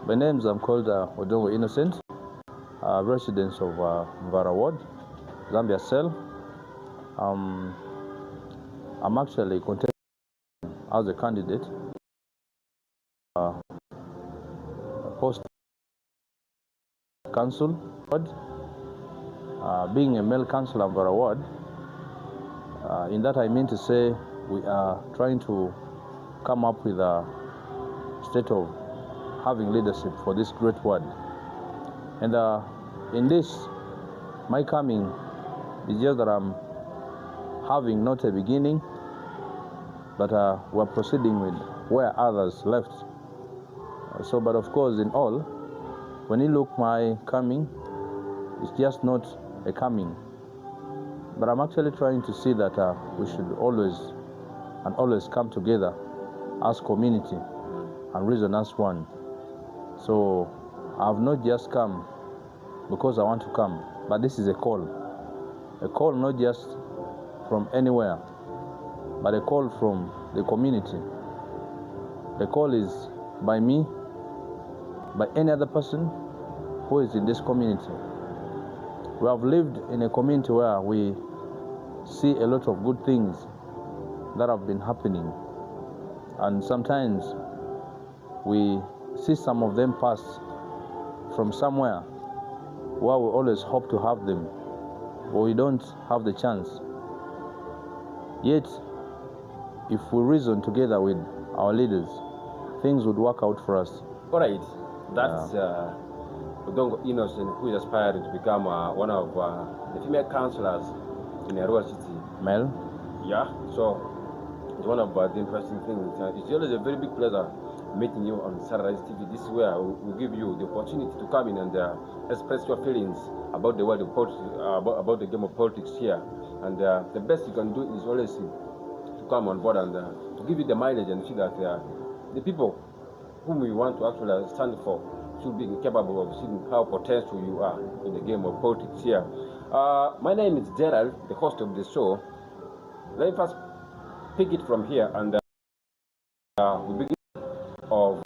My names, I'm called Odongo Innocent, resident of Mvara Ward, Zambia Cell. I'm actually contesting as a candidate post council ward. Being a male councillor of Mvara Ward, in that I mean to say we are trying to come up with a state of having leadership for this great ward. And in this, my coming is just that I'm having not a beginning, but we're proceeding with where others left. But of course, in all, when you look my coming, it's just not a coming. But I'm actually trying to see that we should always come together as community and reason as one. So I've not just come because I want to come, but this is a call not just from anywhere, but a call from the community. The call is by me, by any other person who is in this community. We have lived in a community where we see a lot of good things that have been happening, and sometimes we see some of them pass from somewhere where we always hope to have them, but we don't have the chance. Yet, if we reason together with our leaders, things would work out for us. All right, that's Odongo Innocent, who is aspiring to become one of the female councillors in a rural city. Mel? Yeah, so it's one of the interesting things. It's always a very big pleasure meeting you on Sunrise TV. This is where we give you the opportunity to come in and express your feelings about the world of politics, about the game of politics here. And the best you can do is always to come on board and to give you the mileage and see that the people whom we want to actually stand for should be capable of seeing how potential you are in the game of politics here. My name is Gerald, the host of the show. Let me first pick it from here, and we begin of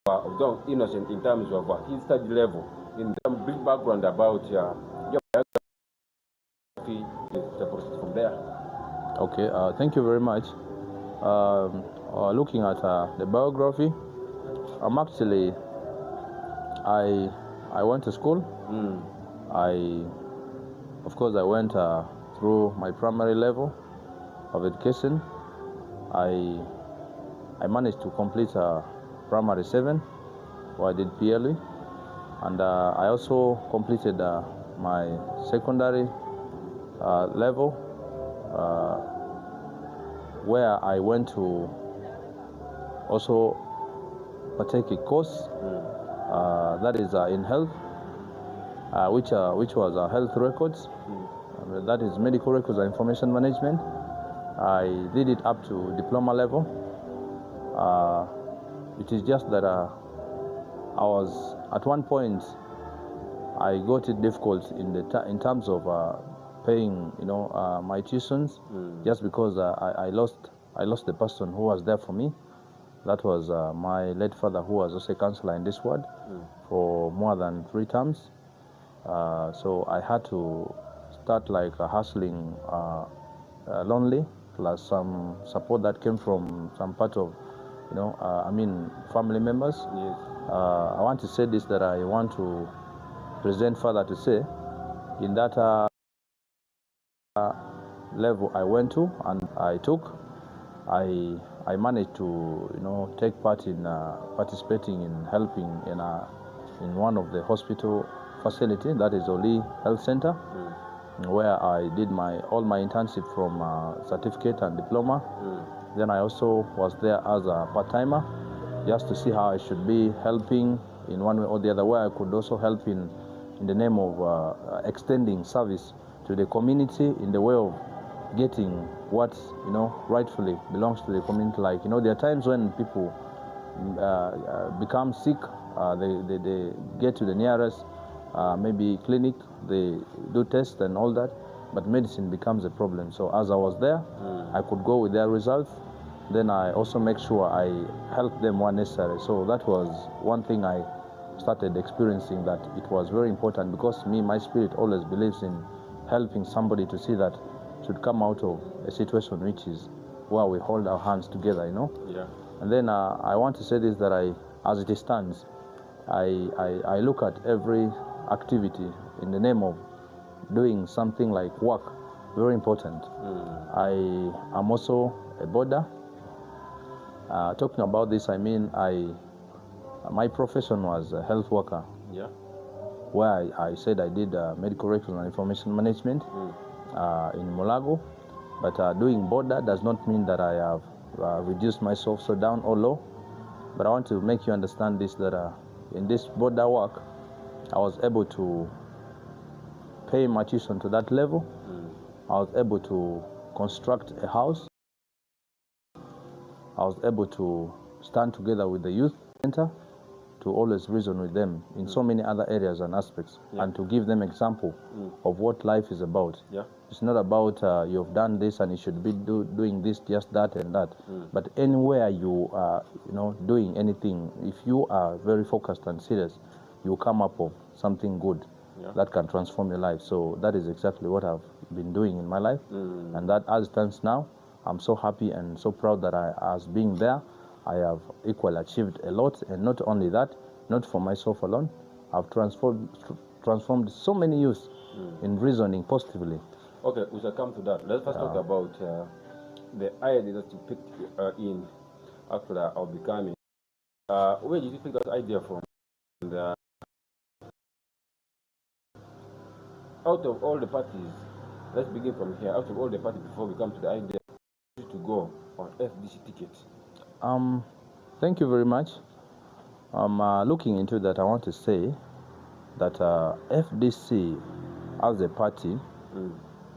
Odongo Innocent in terms of his study level, in some brief background about your biography, the process from there. Okay, thank you very much. Looking at the biography, I'm actually, I went to school. Of course, I went through my primary level of education. I managed to complete primary 7, where I did PLE, and I also completed my secondary level, where I went to also partake a course that is in health, which was health records. That is medical records and information management. I did it up to diploma level. It is just that I was at one point I got it difficult in terms of paying, my tuitions, just because I lost the person who was there for me. That was my late father, who was also a councillor in this ward for more than 3 terms. So I had to start like hustling lonely, plus some support that came from some part of, family members. Yes. I want to say this, that I want to present further to say, in that level I went to and I took, I managed to take part in participating in helping in one of the hospital facility, that is Oli Health Center, where I did all my internship from certificate and diploma. Then I also was there as a part-timer, just to see how I should be helping in one way or the other, where I could also help in the name of extending service to the community in the way of getting what rightfully belongs to the community. Like there are times when people become sick, they get to the nearest maybe clinic, they do tests and all that, but medicine becomes a problem. So as I was there, I could go with their results then I also make sure I help them when necessary. So that was one thing I started experiencing, that it was very important, because my spirit always believes in helping somebody to see that should come out of a situation which is where we hold our hands together, Yeah. And then I want to say this, that as it stands, I look at every activity in the name of doing something like work, very important. I am also a boarder. Talking about this, I mean, my profession was a health worker. Yeah. Where I said I did medical records and information management in Mulago. But doing boarder does not mean that I have reduced myself so down or low. But I want to make you understand this, that in this boarder work, I was able to pay my tuition to that level. I was able to construct a house. I was able to stand together with the youth center to always reason with them in so many other areas and aspects, and to give them example of what life is about. Yeah. It's not about you've done this and you should be doing this, just that and that. But anywhere you are, doing anything, if you are very focused and serious, you come up with something good that can transform your life. So that is exactly what I've been doing in my life, and that as it stands now, I'm so happy and so proud that as being there, I have equally achieved a lot. And not only that, not for myself alone, I've transformed so many youth in reasoning positively. Okay, we shall come to that. Let's first talk about the idea that you picked in after our becoming. Where did you pick that idea from? And, out of all the parties, let's begin from here. Out of all the parties, before we come to the idea to go on FDC ticket. Thank you very much. Looking into that, I want to say that FDC as a party,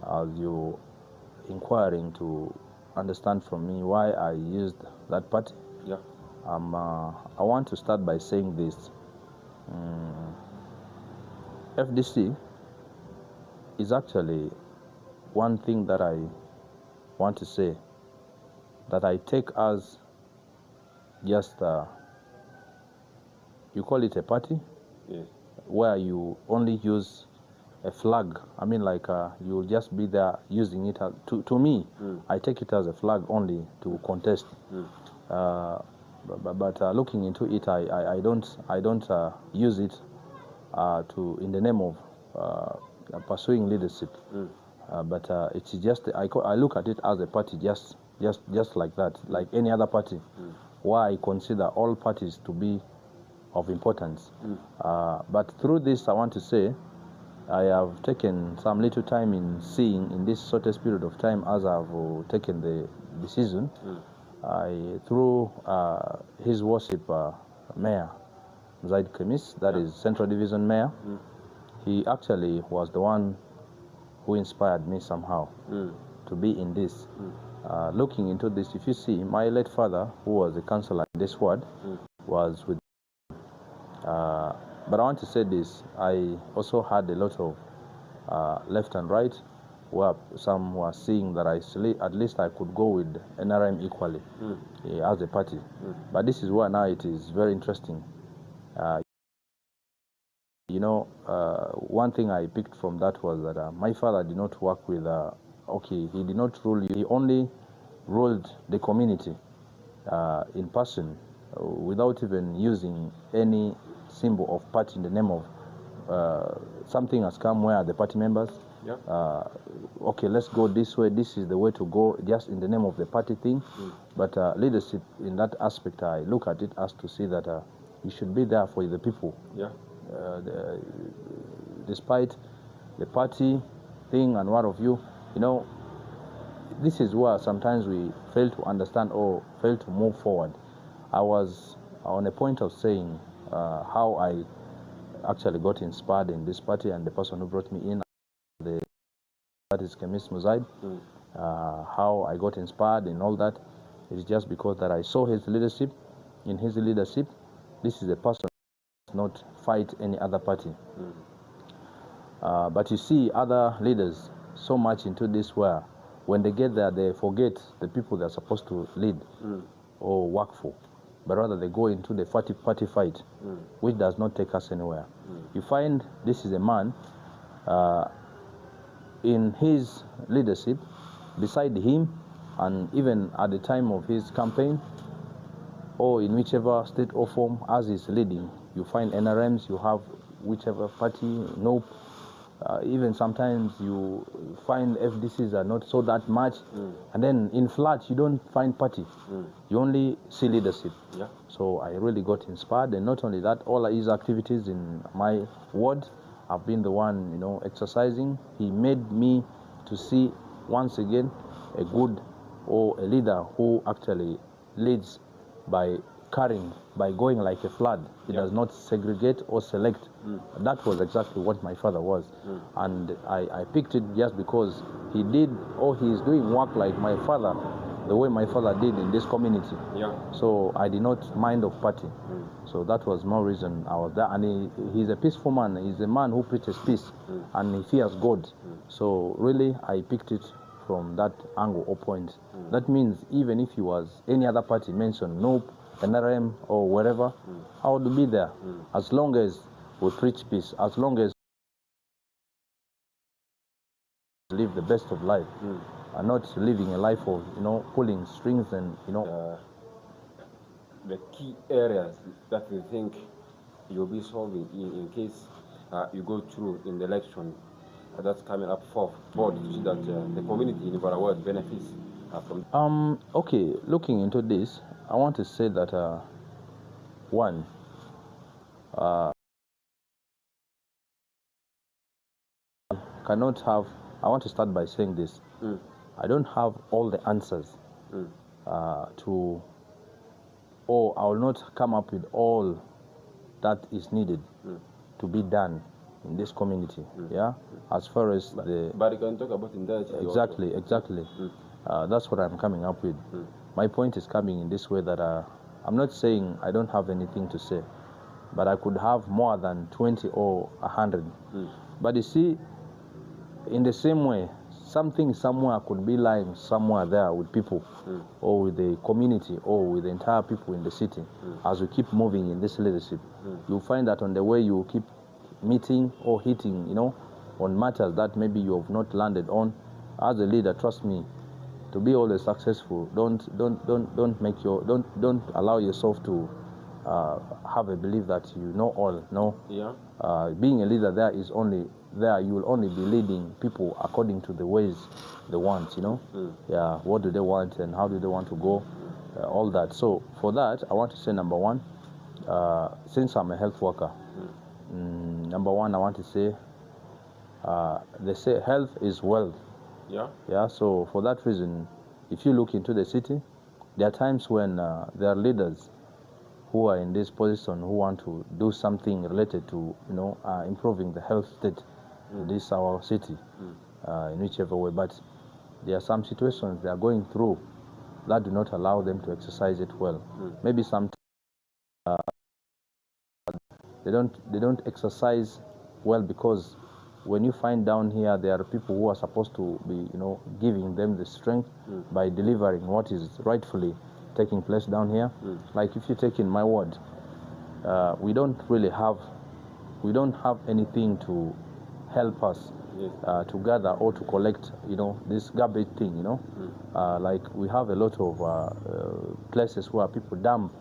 as you inquiring to understand from me why I used that party, I want to start by saying this. FDC is actually one thing that I want to say that I take as just, you call it a party, where you only use a flag. I mean, like you'll just be there using it. To me, I take it as a flag only to contest. But looking into it, I don't use it in the name of pursuing leadership. But it's just I look at it as a party, just like that, like any other party, where I consider all parties to be of importance. But through this, I want to say I have taken some little time in seeing, in this shortest period of time as I've taken the decision, through His Worship Mayor Zaid Khamis, that is Central Division Mayor. He actually was the one who inspired me somehow to be in this. Looking into this, if you see, my late father, who was a councillor in this ward, was with. But I want to say this, I also had a lot of left and right, where some were seeing that at least I could go with NRM equally as a party. But this is where now it is very interesting. One thing I picked from that was that my father did not work with, he did not rule, he only ruled the community in person without even using any symbol of party in the name of something has come where the party members, let's go this way, this is the way to go, just in the name of the party thing. But leadership in that aspect, I look at it as to see that you should be there for the people. Despite the party thing and what of you, this is where sometimes we fail to understand or fail to move forward. I was on a point of saying how I actually got inspired in this party, and the person who brought me in, that is Khamis Muzaid, how I got inspired in all that is just because that I saw his leadership. In his leadership, this is a person who does not fight any other party. But you see other leaders so much into this where when they get there, they forget the people they're supposed to lead or work for, but rather they go into the party fight, which does not take us anywhere. You find this is a man, in his leadership, beside him, and even at the time of his campaign, or in whichever state or form as he's leading, you find NRMs, you have whichever party, nope. Even sometimes you find FDCs are not so that much, and then in flats you don't find party, you only see leadership. Yeah. So I really got inspired, and not only that, all his activities in my ward, I've been the one, you know, exercising. He made me to see once again a good or a leader who actually leads by carrying, by going like a flood. He does not segregate or select. That was exactly what my father was. And I picked it just because he did, or he is doing work like my father, the way my father did in this community. Yeah. So I did not mind of party. So that was more reason I was there. And he's a peaceful man. He's a man who preaches peace, and he fears God. So really, I picked it from that angle or point. That means even if he was any other party mentioned, nope, NRM or wherever, I would be there. As long as we preach peace, as long as we live the best of life, and not living a life of, you know, pulling strings and, you know. The key areas that you think you'll be solving in case you go through in the election that's coming up forward to see that the community in Baraward benefits from. Okay, looking into this, I want to say that one, cannot have. I want to start by saying this. I don't have all the answers to, or I will not come up with all that is needed to be done in this community. Yeah, as far as but you can talk about indirectly. Exactly. That's what I'm coming up with. My point is coming in this way that I'm not saying I don't have anything to say, but I could have more than 20 or 100. But you see, in the same way, something somewhere could be lying somewhere there with people, or with the community, or with the entire people in the city. As we keep moving in this leadership, you'll find that on the way you keep meeting or hitting, you know, on matters that maybe you have not landed on. As a leader, trust me, to be always successful, don't allow yourself to have a belief that you know all. No. Yeah. Being a leader there is only there. You will only be leading people according to the ways they want. You know. Yeah. What do they want and how do they want to go? All that. So for that, I want to say number one, since I'm a health worker, number one, I want to say, they say health is wealth. Yeah. Yeah. So for that reason, if you look into the city, there are times when there are leaders who are in this position who want to do something related to, you know, improving the health state in this our city, in whichever way. But there are some situations they are going through that do not allow them to exercise it well. Maybe sometimes they don't exercise well because when you find down here, there are people who are supposed to be, you know, giving them the strength by delivering what is rightfully taking place down here. Like if you take in my ward, we don't have anything to help us to gather or to collect, you know, this garbage thing, you know. Like we have a lot of places where people dump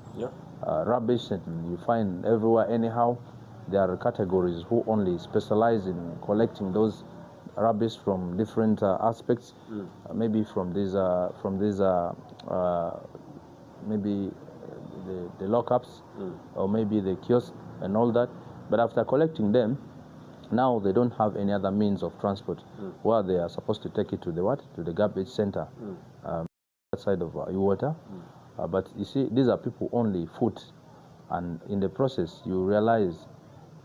rubbish, and you find everywhere anyhow. There are categories who only specialize in collecting those rubbish from different aspects, maybe from these maybe the lockups, or maybe the kiosk and all that. But after collecting them, now they don't have any other means of transport where they are supposed to take it to the garbage center, outside of Uwater. But you see, these are people only foot, and in the process you realize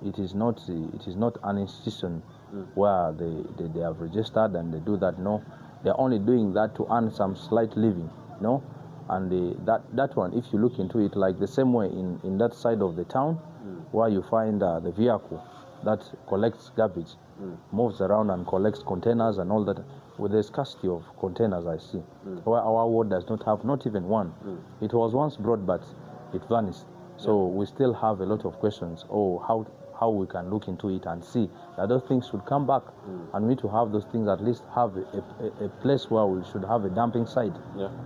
it is not an institution where they have registered and they do that. No, they're only doing that to earn some slight living. No. And that one, if you look into it, like the same way in that side of the town, where you find the vehicle that collects garbage, moves around and collects containers and all that. With the scarcity of containers, I see, where our ward does not have not even one. It was once brought, but it vanished. So we still have a lot of questions. Oh, how we can look into it and see that those things should come back, and we need to have those things at least have a place where we should have a dumping site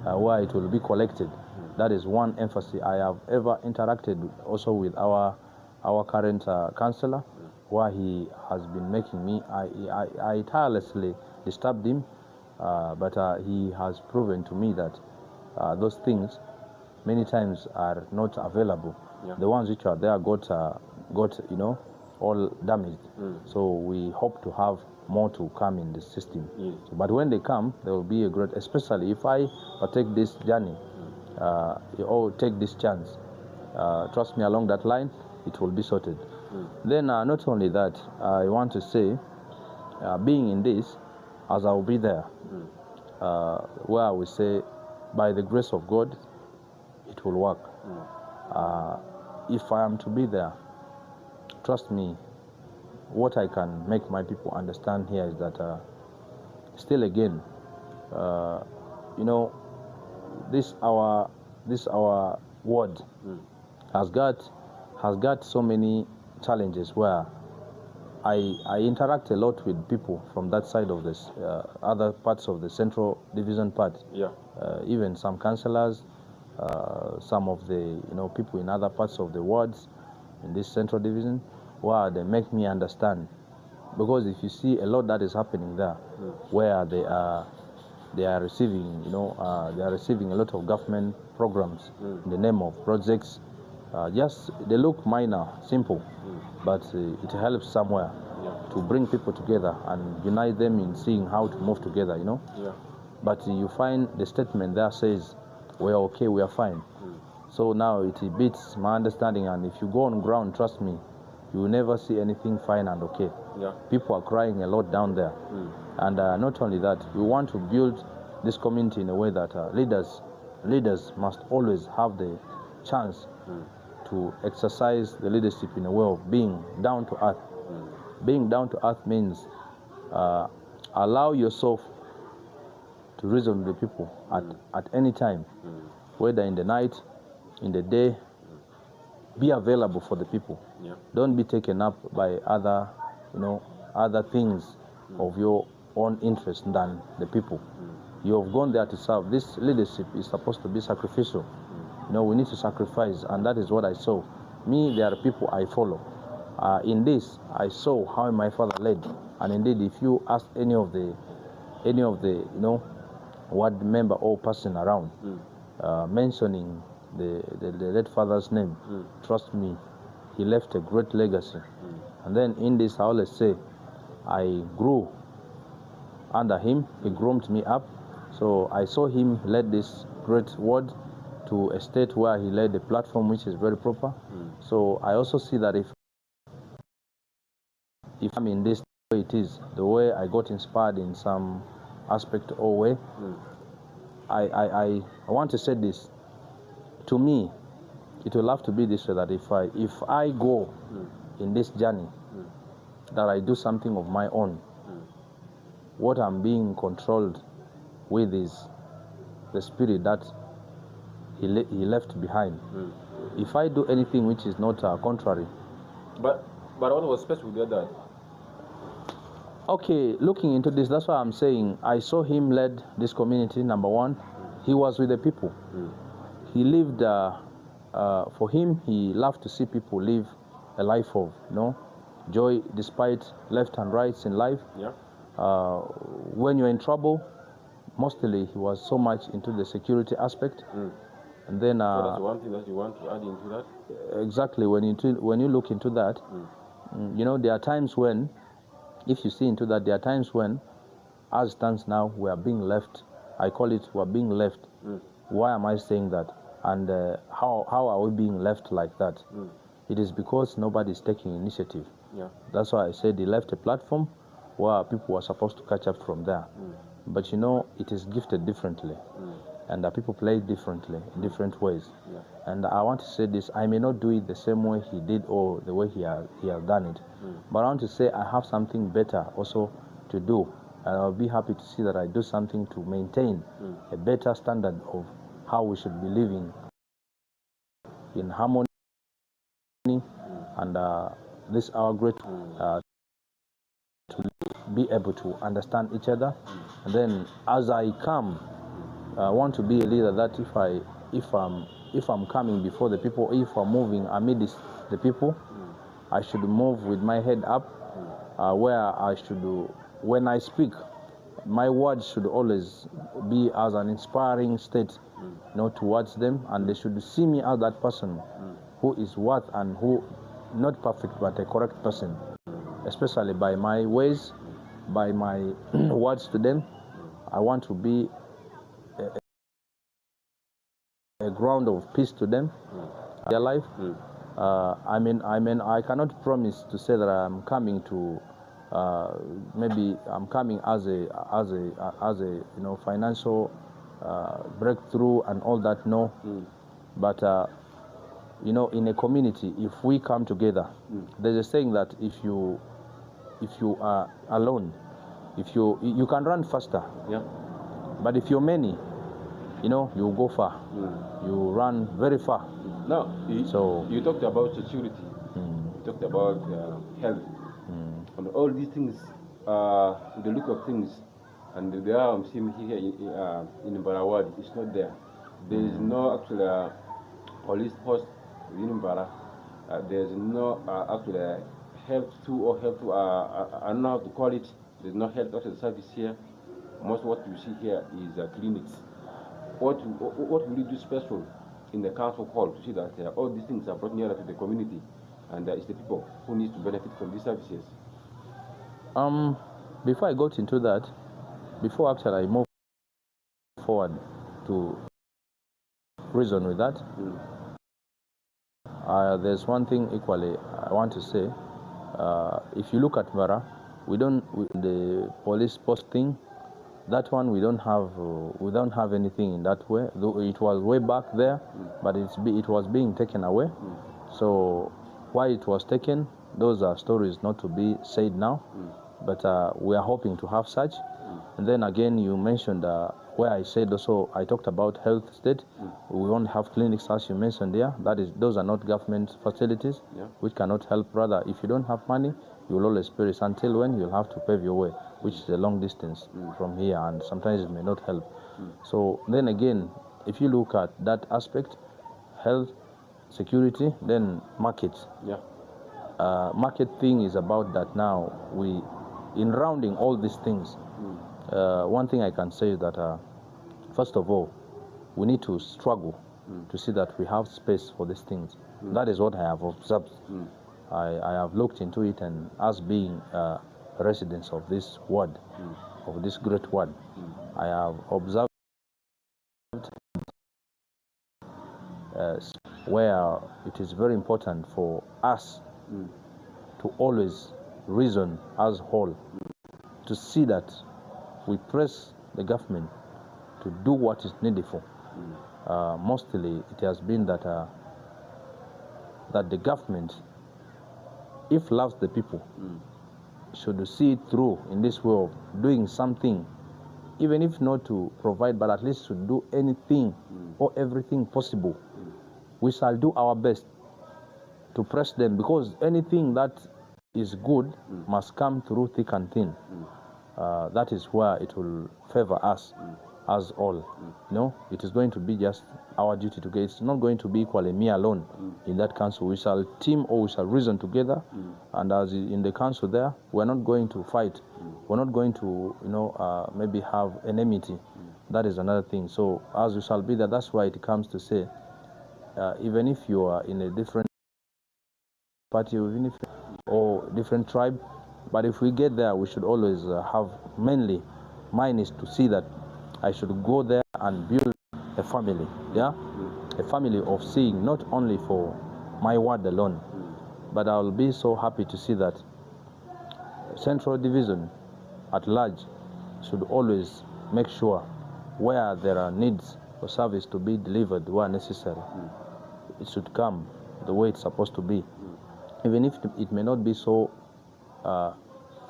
where it will be collected. That is one emphasis I have ever interacted also with our current councillor, where he has been making me. I tirelessly disturbed him, but he has proven to me that those things many times are not available. The ones which are there got all damaged. So we hope to have more to come in the system. But when they come, there will be a great, especially if I take this journey or take this chance. Trust me, along that line, it will be sorted. Then not only that, I want to say, being in this, as I will be there, where we say, by the grace of God, it will work. If I am to be there, trust me, what I can make my people understand here is that still again, this our ward has got so many challenges where I interact a lot with people from that side of this other parts of the central division part. Even some councillors, some of the people in other parts of the wards in this central division, where they make me understand, because if you see a lot that is happening there, where they are receiving they are receiving a lot of government programs in the name of projects. Just they look minor, simple, but it helps somewhere to bring people together and unite them in seeing how to move together. But you find the statement there says, we are okay, we are fine. So now it beats my understanding, and if you go on ground, trust me, you will never see anything fine and okay. People are crying a lot down there. And not only that, we want to build this community in a way that leaders must always have the chance to exercise the leadership in a way of being down to earth. Being down to earth means allow yourself to reason with the people at any time, whether in the night, in the day. Be available for the people. Don't be taken up by other things of your own interest than the people. You have gone there to serve. This leadership is supposed to be sacrificial. We need to sacrifice, and that is what I saw. Me, there are people I follow. In this, I saw how my father led, and indeed, if you ask any of the ward member or person around, mentioning the late father's name, trust me, he left a great legacy. And then in this, I always say, I grew under him. He groomed me up. So I saw him lead this great ward to a state where he led a platform which is very proper. So I also see that if I'm in this way, it is the way I got inspired in some aspect or way. I want to say this. To me, it will have to be this way, that if I go in this journey, that I do something of my own. What I'm being controlled with is the spirit that he left behind. If I do anything which is not contrary. But what was special with that? Okay, looking into this, that's why I'm saying I saw him led this community. Number one, he was with the people. He lived, for him, he loved to see people live a life of, joy despite left and rights in life. When you're in trouble, mostly he was so much into the security aspect. And then so that's one thing that you want to add into that? Exactly. When you look into that, there are times when, if you see into that, there are times when, as it stands now, we are being left. I call it, we are being left. Why am I saying that? And how are we being left like that? It is because nobody is taking initiative. That's why I said he left a platform where people were supposed to catch up from there. But it is gifted differently. and people play differently in different ways. Yeah. And I want to say this: I may not do it the same way he did or the way he has done it, but I want to say I have something better also to do, and I'll be happy to see that I do something to maintain a better standard of how we should be living in harmony, and this our great to be able to understand each other. And then as I come, I want to be a leader that if I'm coming before the people, if I'm moving amidst the people, I should move with my head up, where I should do, when I speak, my words should always be as an inspiring state, towards them, and they should see me as that person who is worth and who not perfect but a correct person, especially by my ways, by my words to them. I want to be a ground of peace to them, their life. I cannot promise to say that I'm coming to maybe I'm coming as a financial breakthrough and all that. No, but in a community, if we come together, there's a saying that if you are alone, if you can run faster, Yeah. but if you're many, you go far. You run very far. Now, you talked about security. You talked about health, and all these things. The look of things, and the way I'm seeing here in Barawad, it's not there. There is no actual police post in Bara. There's no actual health or health. I don't know how to call it. There's no health service here. Most of what you see here is clinics. What will you do special in the council hall to see that all these things are brought nearer to the community, and it's the people who need to benefit from these services? Before I got into that, before actually I move forward to reason with that, there's one thing equally I want to say. If you look at Bara, the police post thing, that one we don't have anything in that way. Though it was way back there, but it was being taken away. So why it was taken, those are stories not to be said now. But we are hoping to have such. And then again, you mentioned where I said also I talked about health state. We won't have clinics as you mentioned there. Those are not government facilities, which cannot help. Rather, if you don't have money, you will always perish. Until when you'll have to pave your way, which is a long distance from here, and sometimes it may not help. So then again, if you look at that aspect, health, security, then market. Market thing is about that now. In rounding all these things, one thing I can say is that first of all, we need to struggle to see that we have space for these things. That is what I have observed. I have looked into it, and as being residents of this ward, of this great ward, I have observed where it is very important for us to always reason as whole, to see that we press the government to do what is needful. Mostly it has been that the government, if loves the people, should see it through in this way of doing something, even if not to provide, but at least to do anything or everything possible. We shall do our best to press them, because anything that is good must come through thick and thin. That is where it will favor us as all. It is going to be just our duty to get. It's not going to be equally me alone in that council. We shall team, or we shall reason together. And as in the council there, we're not going to fight. We're not going to, maybe have enmity. That is another thing. So as we shall be there, that's why it comes to say, even if you are in a different party, even if or different tribe, but if we get there, we should always have mainly mine is to see that I should go there and build a family, a family of seeing not only for my ward alone, but I'll be so happy to see that Central Division at large should always make sure where there are needs for service to be delivered where necessary. It should come the way it's supposed to be. Even if it may not be so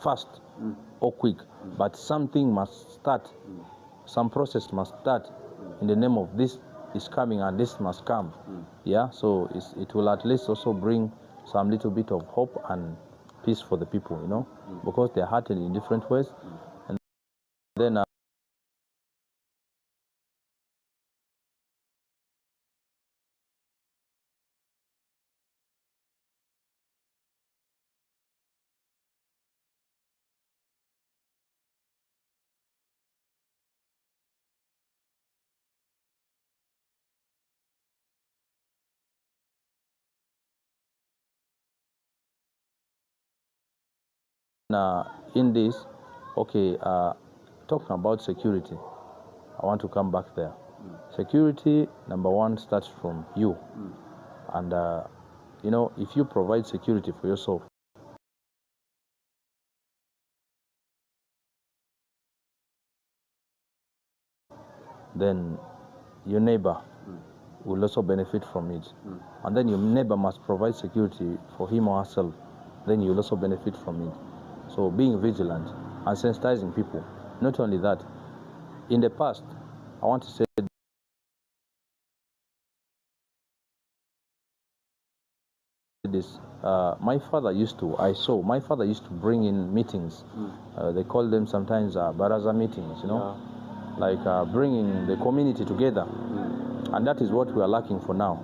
fast or quick, but something must start, some process must start in the name of this is coming and this must come. Yeah, so it will at least also bring some little bit of hope and peace for the people, you know, because they're hurting in different ways. And then in this, okay, talking about security, I want to come back there. Security, number one, starts from you. And, you know, if you provide security for yourself, then your neighbor will also benefit from it. And then your neighbor must provide security for him or herself. Then you'll also benefit from it. So being vigilant and sensitizing people. Not only that, in the past, I want to say this. My father used to bring in meetings. They call them sometimes baraza meetings, you know, like bringing the community together. And that is what we are lacking for now.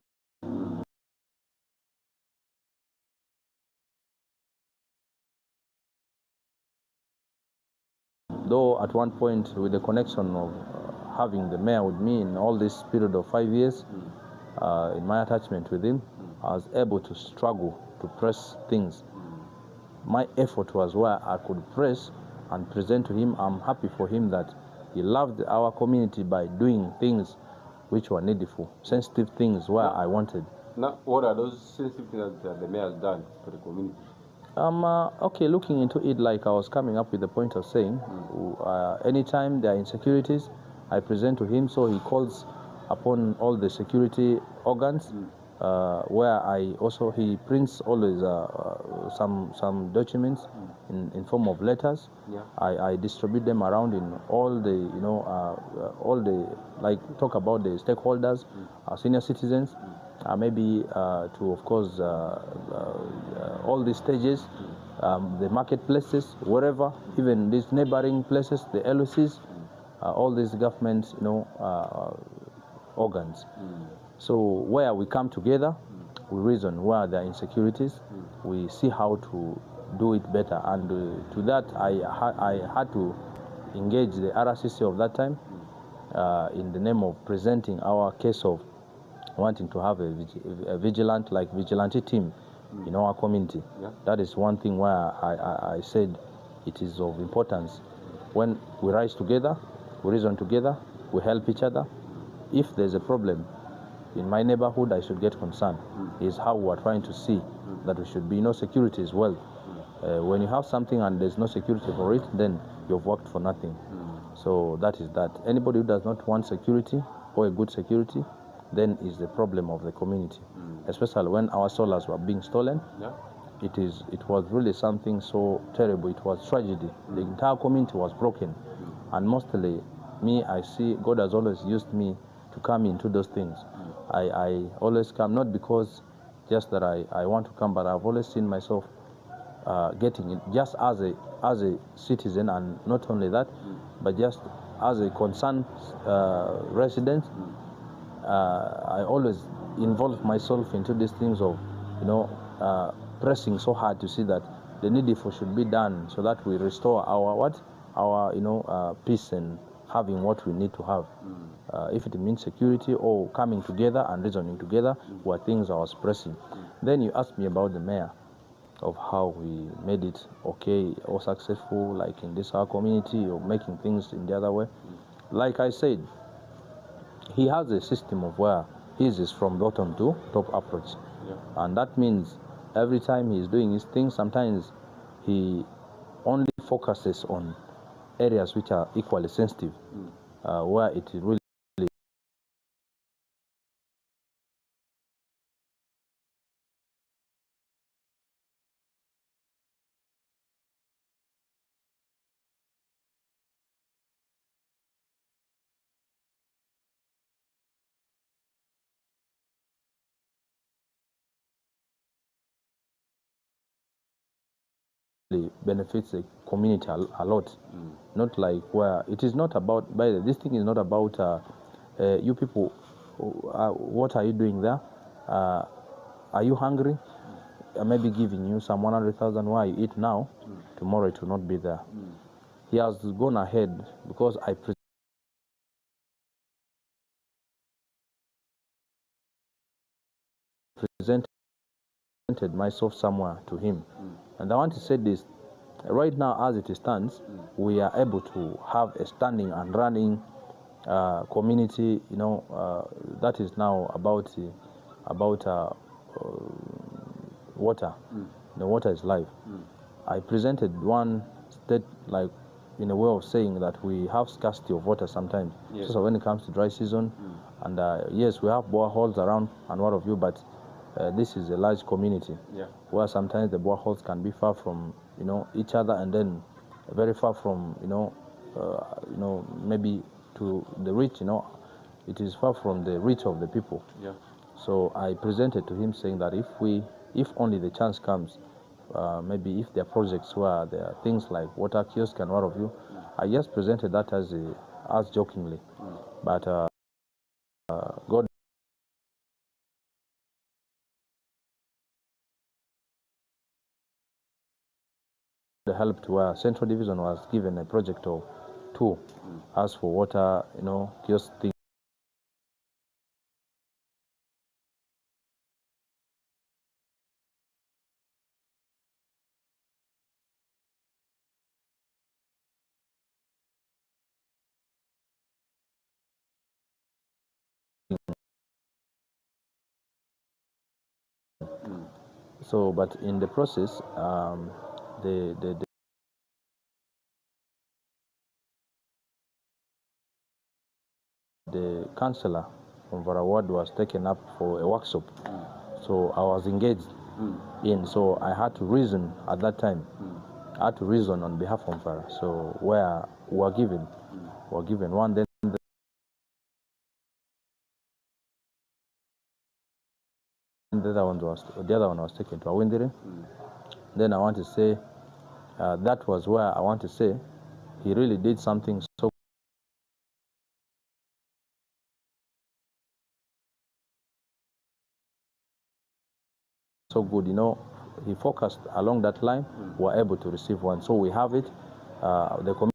Though at one point, with the connection of having the mayor with me in all this period of 5 years, in my attachment with him, I was able to struggle to press things. My effort was where I could press and present to him. I'm happy for him that he loved our community by doing things which were needful, sensitive things where I wanted. Now, what are those sensitive things that the mayor has done for the community? Okay, looking into it, like I was coming up with the point of saying, anytime there are insecurities, I present to him, so he calls upon all the security organs, where he prints always some documents in form of letters. I distribute them around in all the, you know, like talk about the stakeholders, senior citizens, maybe to, of course, all the stages, the marketplaces, wherever, even these neighboring places, the LOCs, all these government, you know, organs. So where we come together, we reason where there are insecurities, we see how to do it better. And to that, I had to engage the RCC of that time in the name of presenting our case of wanting to have a vigilante team in our community. That is one thing where I said it is of importance. When we rise together, we reason together, we help each other. If there's a problem in my neighborhood, I should get concerned. Is how we're trying to see that there should be no security as well. When you have something and there's no security for it, then you've worked for nothing. So that is that. Anybody who does not want security or a good security, then is the problem of the community. Especially when our solars were being stolen. It was really something so terrible. It was tragedy. The entire community was broken. And mostly, me, I see God has always used me to come into those things. I always come, not because just that I want to come, but I've always seen myself getting it just as a citizen, and not only that, but just as a concerned resident. I always involve myself into these things of, you know, pressing so hard to see that the needful should be done, so that we restore our you know, peace and having what we need to have. If it means security or coming together and reasoning together were things I was pressing. Then you asked me about the mayor, of how we made it okay or successful, like in this our community, or making things in the other way. Like I said, he has a system of where his is from bottom to top approach. And that means every time he's doing his thing, sometimes he only focuses on areas which are equally sensitive, where it really benefits the community a lot. Not like where it is not about, by the, this thing is not about you people, what are you doing there? Are you hungry? I may be giving you some 100,000 why you eat now, tomorrow it will not be there. He has gone ahead because I presented myself somewhere to him. And I want to say this, right now as it stands, we are able to have a standing and running community, you know, that is now about water. The water is life. I presented one state, like in a way of saying that we have scarcity of water sometimes. Yes. So when it comes to dry season, and yes, we have boreholes around and what of you, but this is a large community where sometimes the boreholes can be far from, you know, each other, and then very far from, you know, maybe to the reach, you know, it is far from the reach of the people. So I presented to him saying that if only the chance comes, maybe if there are projects where there are things like water kiosk and what of you, I just presented that as jokingly, but God helped where Central Division was given a project of 2 as for water, you know, kiosk thing. So, but in the process, the councillor from Varawad was taken up for a workshop. So I was engaged in, so I had to reason at that time. I had to reason on behalf of Vara. So where we were given one, then the other one was taken to Awindiri. Then I want to say that was where I want to say he really did something so good, you know. He focused along that line. We were able to receive one, so we have it. The